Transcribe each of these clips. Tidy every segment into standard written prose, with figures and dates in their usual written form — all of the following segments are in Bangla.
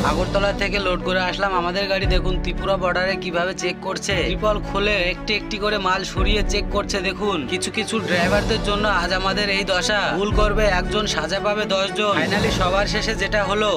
আগরতলা থেকে লোড করে আসলাম আমাদের গাড়ি। দেখুন ত্রিপুরা বর্ডারে কিভাবে চেক করছে, ত্রিপল খুলে একটি একটি করে মাল সরিয়ে চেক করছে। দেখুন কিছু কিছু ড্রাইভারদের জন্য আজ আমাদের এই দশা। ভুল করবে একজন, সাজা পাবে 10 জন। ফাইনালি সবার শেষে যেটা হলো।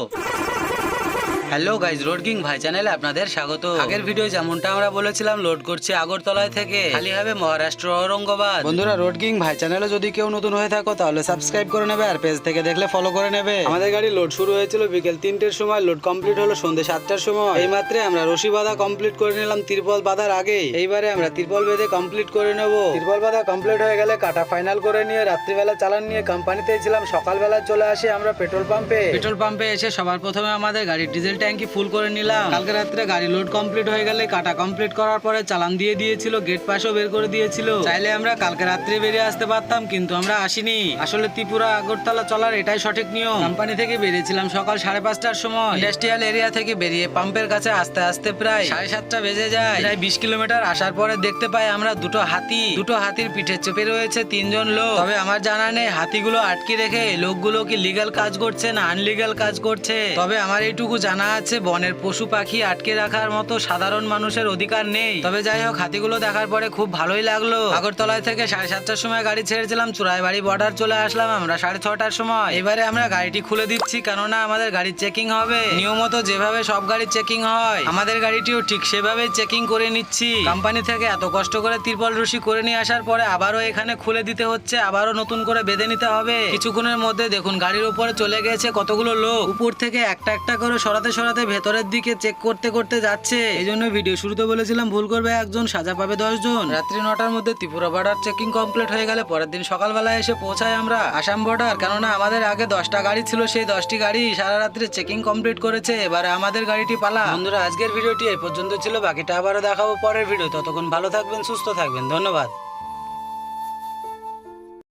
হ্যালো গাইজ, রোড কিং ভাই চ্যানেলে আপনাদের স্বাগত। আগের ভিডিও যেমনটা আমরা বলেছিলাম, লোড করছি আগরতলায় থেকে, খালি হবে মহারাষ্ট্র ঔরঙ্গাবাদ। বন্ধুরা, রোড কিং ভাই চ্যানেলে যদি কেউ নতুন হয়ে থাকো তাহলে সাবস্ক্রাইব করে নেবে, আর পেজ থেকে দেখলে ফলো করে নেবে। আমাদের গাড়ি লোড শুরু হয়েছিল বিকেল 3টের সময়, লোড কমপ্লিট হলো সন্ধ্যে 7টার সময়। এই মাত্রে আমরা রশি বাঁধা কমপ্লিট করে নিলাম তিরপল বাঁধার আগে। এইবারে আমরা তিরপল বেঁধে কমপ্লিট করে নেব। তিরপল বাঁধা কমপ্লিট হয়ে গেলে কাটা ফাইনাল করে নিয়ে রাত্রিবেলা চালান নিয়ে কোম্পানিতে ছিলাম। সকালবেলা চলে আসি আমরা পেট্রোল পাম্পে এসে সবার প্রথমে আমাদের গাড়ির ডিজেল ট্যাঙ্কি ফুল করে নিলাম। কালকে রাত্রে গাড়ি লোড কমপ্লিট হয়ে গেলে কাটা কমপ্লিট করার পরে চালান দিয়ে দিয়েছিল, গেট পাশও বের করে দিয়েছিল। চাইলে আমরা কালকে রাত্রে বেরিয়ে আসতে পারতাম, কিন্তু আমরা আসিনি। আসলে ত্রিপুরা আগরতলা চলার এটাই সঠিক নিয়ম। কোম্পানি থেকে বেরিয়েছিলাম সকাল 5:30টার সময়। ইন্ডাস্ট্রিয়াল এরিয়া থেকে বেরিয়ে পাম্পের কাছে আসতে আসতে প্রায় 7:30টা বেজে যায়। প্রায় 20 কিলোমিটার আসার পরে দেখতে পাই আমরা দুটো হাতির পিঠে চেপে রয়েছে 3 জন লোক। তবে আমার জানা নেই হাতিগুলো আটকে রেখে লোকগুলো কি লিগ্যাল কাজ করছে না আনলিগ্যাল কাজ করছে। তবে আমার এইটুকু জানা আছে, বনের পশু পাখি আটকে রাখার মতো সাধারণ মানুষের অধিকার নেই। তবে যাই হোক, হাতিগুলো দেখার পরে খুব ভালোই লাগলো। আগরতলায় থেকে 7:30টার সময় গাড়ি ছেড়েছিলাম, চুরাইবাড়ি বর্ডার চলে আসলাম আমরা 6:30টার সময়। এবারে আমরা গাড়িটি খুলে দিচ্ছি, কেননা আমাদের গাড়ি চেকিং হবে। নিয়মত যেভাবে সব গাড়ি চেকিং হয়, আমাদের গাড়িটিও ঠিক সেভাবে চেকিং করে নিচ্ছি। কোম্পানি থেকে এত কষ্ট করে তিরপল রশি করে নিয়ে আসার পরে আবারও এখানে খুলে দিতে হচ্ছে, আবারও নতুন করে বেঁধে নিতে হবে। কিছুক্ষণের মধ্যে দেখুন গাড়ির উপরে চলে গেছে কতগুলো লোক। উপর থেকে একটা একটা করে সরাতে ভেতরের দিকে চেক করতে যাচ্ছে। এই জন্য ভিডিও শুরুতে বলেছিলাম ভুল করবে একজন, সাজা পাবে 10 জন। রাত্রি 9টার মধ্যে ত্রিপুরা বর্ডার চেকিং কমপ্লিট হয়ে গেলে পরের দিন সকালবেলায় এসে পৌঁছাই আমরা আসাম বর্ডার। কেননা আমাদের আগে 10টা গাড়ি ছিল, সেই 10টি গাড়ি সারা রাত্রি চেকিং কমপ্লিট করেছে। এবারে আমাদের গাড়িটি পালা। বন্ধুরা, আজকের ভিডিওটি এই পর্যন্ত ছিল, বাকিটা আবারও দেখাবো পরের ভিডিও। ততক্ষণ ভালো থাকবেন, সুস্থ থাকবেন, ধন্যবাদ।